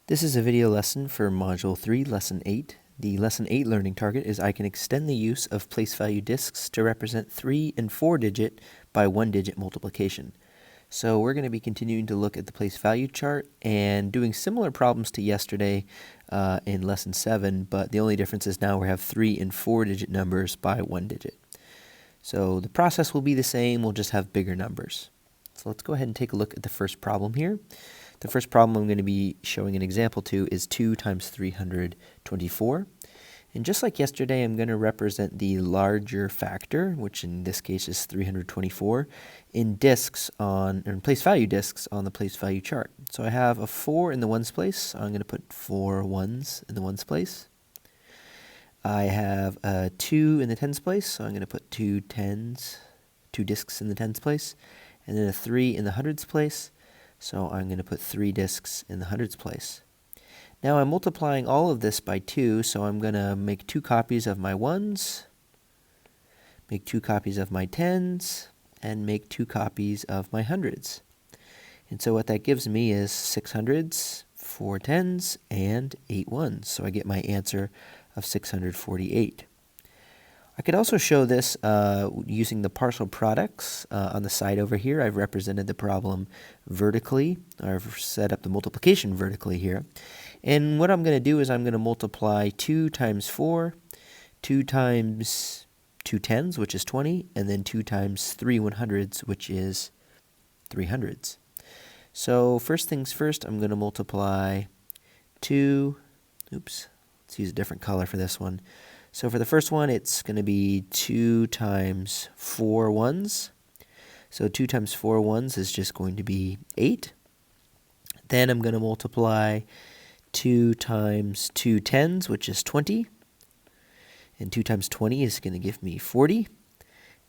This is a video lesson for Module 3, Lesson 8. The Lesson 8 learning target is I can extend the use of place value disks to represent 3 and 4 digit by 1 digit multiplication. So we're going to be continuing to look at the place value chart and doing similar problems to yesterday in Lesson 7, but the only difference is now we have 3 and 4 digit numbers by 1 digit. So the process will be the same, we'll just have bigger numbers. So let's go ahead and take a look at the first problem here. The first problem I'm going to be showing an example to is 2 times 324. And just like yesterday, I'm going to represent the larger factor, which in this case is 324, in place value disks on the place value chart. So I have a 4 in the ones place, so I'm going to put 4 ones in the ones place. I have a 2 in the tens place, so I'm going to put 2 disks in the tens place, and then a 3 in the hundreds place. So I'm going to put 3 disks in the hundreds place. Now I'm multiplying all of this by 2, so I'm going to make 2 copies of my ones, make 2 copies of my tens, and make 2 copies of my hundreds. And so what that gives me is 6 hundreds, 4 tens, and 8 ones. So I get my answer of 648. I could also show this using the partial products on the side over here. I've represented the problem vertically, or I've set up the multiplication vertically here. And what I'm going to do is I'm going to multiply 2 times 4, 2 times 2 tens, which is 20, and then 2 times 3 100s, which is 300s. So first things first, I'm going to multiply 2, let's use a different color for this one. So for the first one, it's going to be 2 times 4 ones. So 2 times 4 ones is just going to be 8. Then I'm going to multiply 2 times 2 tens, which is 20. And 2 times 20 is going to give me 40.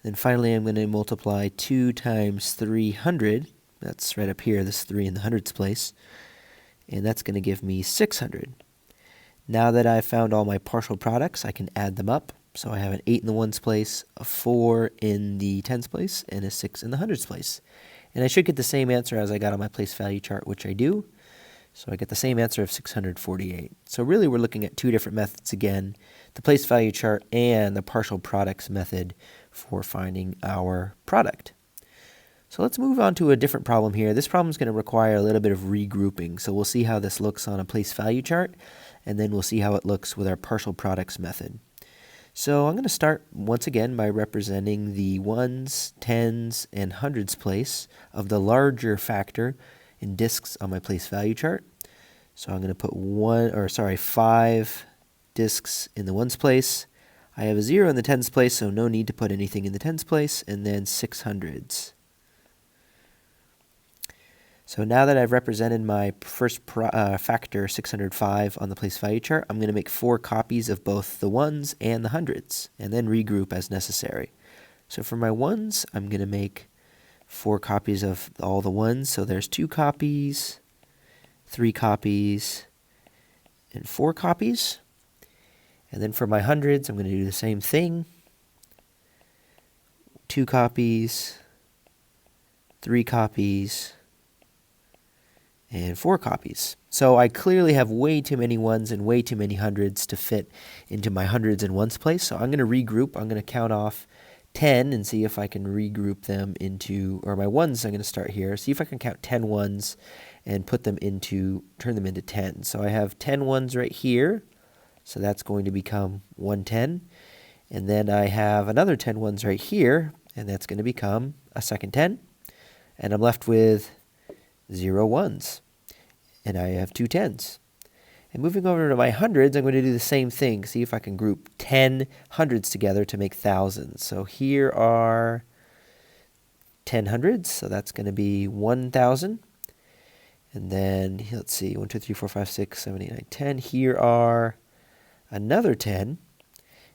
Then finally, I'm going to multiply 2 times 300. That's right up here, this 3 in the hundreds place. And that's going to give me 600. Now that I've found all my partial products, I can add them up. So I have an 8 in the ones place, a 4 in the tens place, and a 6 in the hundreds place. And I should get the same answer as I got on my place value chart, which I do. So I get the same answer of 648. So really we're looking at 2 different methods again, the place value chart and the partial products method for finding our product. So let's move on to a different problem here. This problem is going to require a little bit of regrouping. So we'll see how this looks on a place value chart, and then we'll see how it looks with our partial products method. So I'm going to start once again by representing the ones, tens, and hundreds place of the larger factor in disks on my place value chart. So I'm going to put 5 disks in the ones place. I have a 0 in the tens place, so no need to put anything in the tens place, and then 6 hundreds. So now that I've represented my first factor, 605, on the place value chart, I'm going to make 4 copies of both the ones and the hundreds, and then regroup as necessary. So for my ones, I'm going to make 4 copies of all the ones. So there's 2 copies, 3 copies, and 4 copies. And then for my hundreds, I'm going to do the same thing. 2 copies, 3 copies, and 4 copies. So I clearly have way too many ones and way too many hundreds to fit into my hundreds and ones place. So I'm going to regroup. I'm going to count off 10 and see if I can regroup them into, or my ones, I'm going to start here. See if I can count 10 ones and turn them into 10. So I have 10 ones right here. So that's going to become 110. And then I have another 10 ones right here, and that's going to become a second 10. And I'm left with 0 ones, and I have 2 tens. And moving over to my hundreds, I'm going to do the same thing, see if I can group 10 hundreds together to make thousands. So here are 10 hundreds, so that's going to be 1,000. And then, let's see, 1, 2, 3, 4, 5, 6, 7, 8, 9, 10. Here are another 10,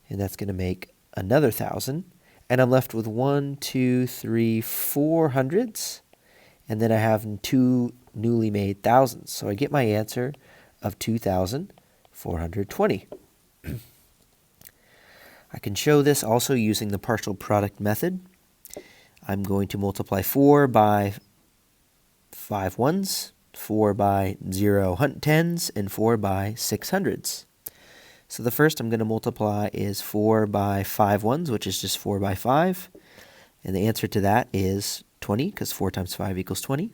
and that's going to make another 1,000. And I'm left with 1, 2, 3, 4 hundreds. And then I have 2 newly made thousands. So I get my answer of 2,420. I can show this also using the partial product method. I'm going to multiply 4 by 5 ones, 4 by 0 tens, and 4 by 6 hundreds. So the first I'm going to multiply is 4 by 5 ones, which is just 4 by 5. And the answer to that is 20, because 4 times 5 equals 20.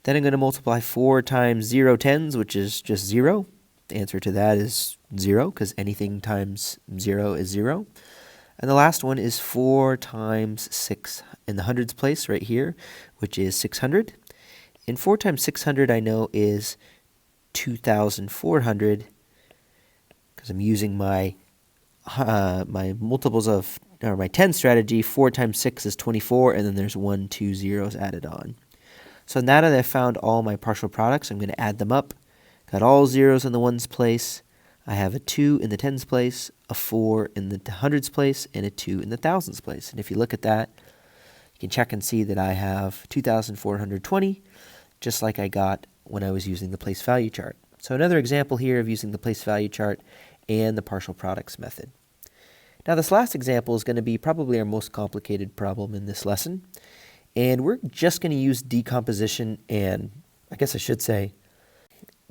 Then I'm going to multiply 4 times 0 tens, which is just 0. The answer to that is 0, because anything times 0 is 0. And the last one is 4 times 6 in the hundreds place right here, which is 600. And 4 times 600 I know is 2,400, because I'm using my my multiples of, or my 10 strategy. 4 times 6 is 24, and then there's 1, 2 zeros added on. So now that I've found all my partial products, I'm going to add them up. Got all zeros in the ones place. I have a 2 in the tens place, a 4 in the hundreds place, and a 2 in the thousands place. And if you look at that, you can check and see that I have 2,420, just like I got when I was using the place value chart. So another example here of using the place value chart and the partial products method. Now this last example is going to be probably our most complicated problem in this lesson. And we're just going to use decomposition and, I guess I should say,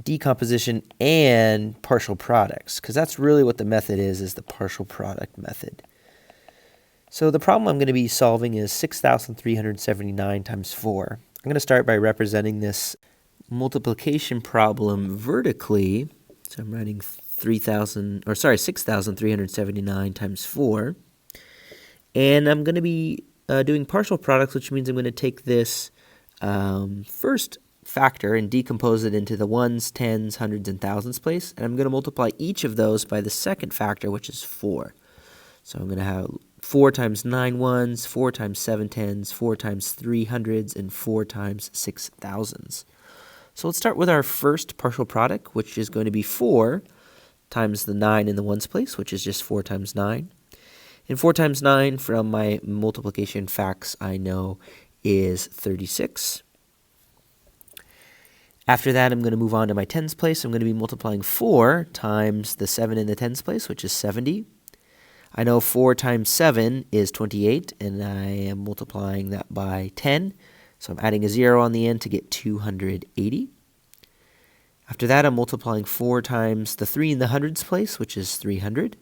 decomposition and partial products, because that's really what the method is the partial product method. So the problem I'm going to be solving is 6,379 times 4. I'm going to start by representing this multiplication problem vertically. So I'm writing 6,379 times 4. And I'm going to be doing partial products, which means I'm going to take this first factor and decompose it into the ones, tens, hundreds, and thousands place. And I'm going to multiply each of those by the second factor, which is 4. So I'm going to have 4 times 9 ones, 4 times 7 tens, 4 times 3 hundreds, and 4 times 6 thousands. So let's start with our first partial product, which is going to be 4 times the 9 in the ones place, which is just 4 times 9. And 4 times 9 from my multiplication facts I know is 36. After that, I'm going to move on to my tens place. I'm going to be multiplying 4 times the 7 in the tens place, which is 70. I know 4 times 7 is 28, and I am multiplying that by 10. So I'm adding a 0 on the end to get 280. After that, I'm multiplying 4 times the 3 in the hundreds place, which is 300.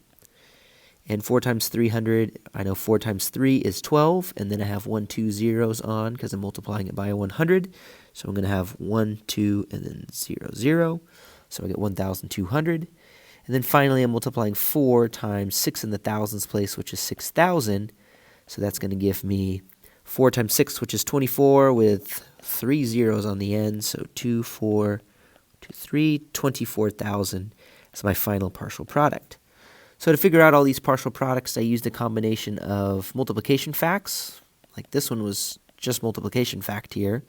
And 4 times 300, I know 4 times 3 is 12, and then I have 1, 2 zeros on because I'm multiplying it by 100. So I'm going to have 1, 2, and then 0, 0. So I get 1,200. And then finally, I'm multiplying 4 times 6 in the thousands place, which is 6,000. So that's going to give me 4 times 6, which is 24, with 3 zeros on the end. So 2, 4, 2, 3, 24,000 as my final partial product. So to figure out all these partial products, I used a combination of multiplication facts, like this one was just multiplication fact here.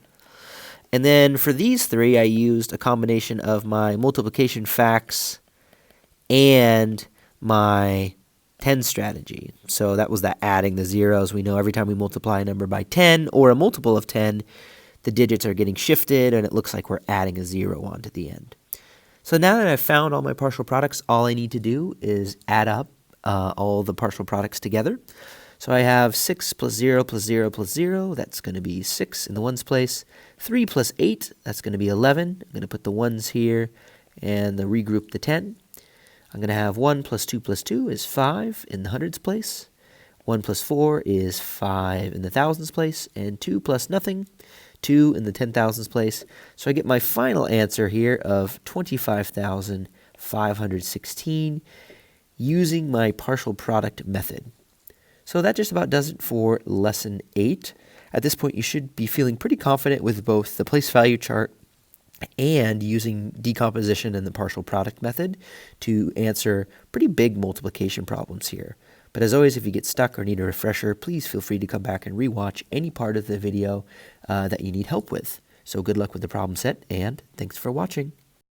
And then for these three, I used a combination of my multiplication facts and my 10 strategy. So that was that adding the zeros. We know every time we multiply a number by 10 or a multiple of 10, the digits are getting shifted and it looks like we're adding a 0 onto the end. So now that I've found all my partial products, all I need to do is add up all the partial products together. So I have 6 plus 0 plus 0 plus 0, that's going to be 6 in the ones place. 3 plus 8, that's going to be 11. I'm going to put the ones here and regroup the 10. I'm going to have 1 plus 2 plus 2 is 5 in the hundreds place. 1 plus 4 is 5 in the thousands place. And 2 plus nothing, 2 in the 10,000s place. So I get my final answer here of 25,516 using my partial product method. So that just about does it for lesson 8. At this point, you should be feeling pretty confident with both the place value chart and using decomposition and the partial product method to answer pretty big multiplication problems here. But as always, if you get stuck or need a refresher, please feel free to come back and rewatch any part of the video that you need help with. So good luck with the problem set, and thanks for watching.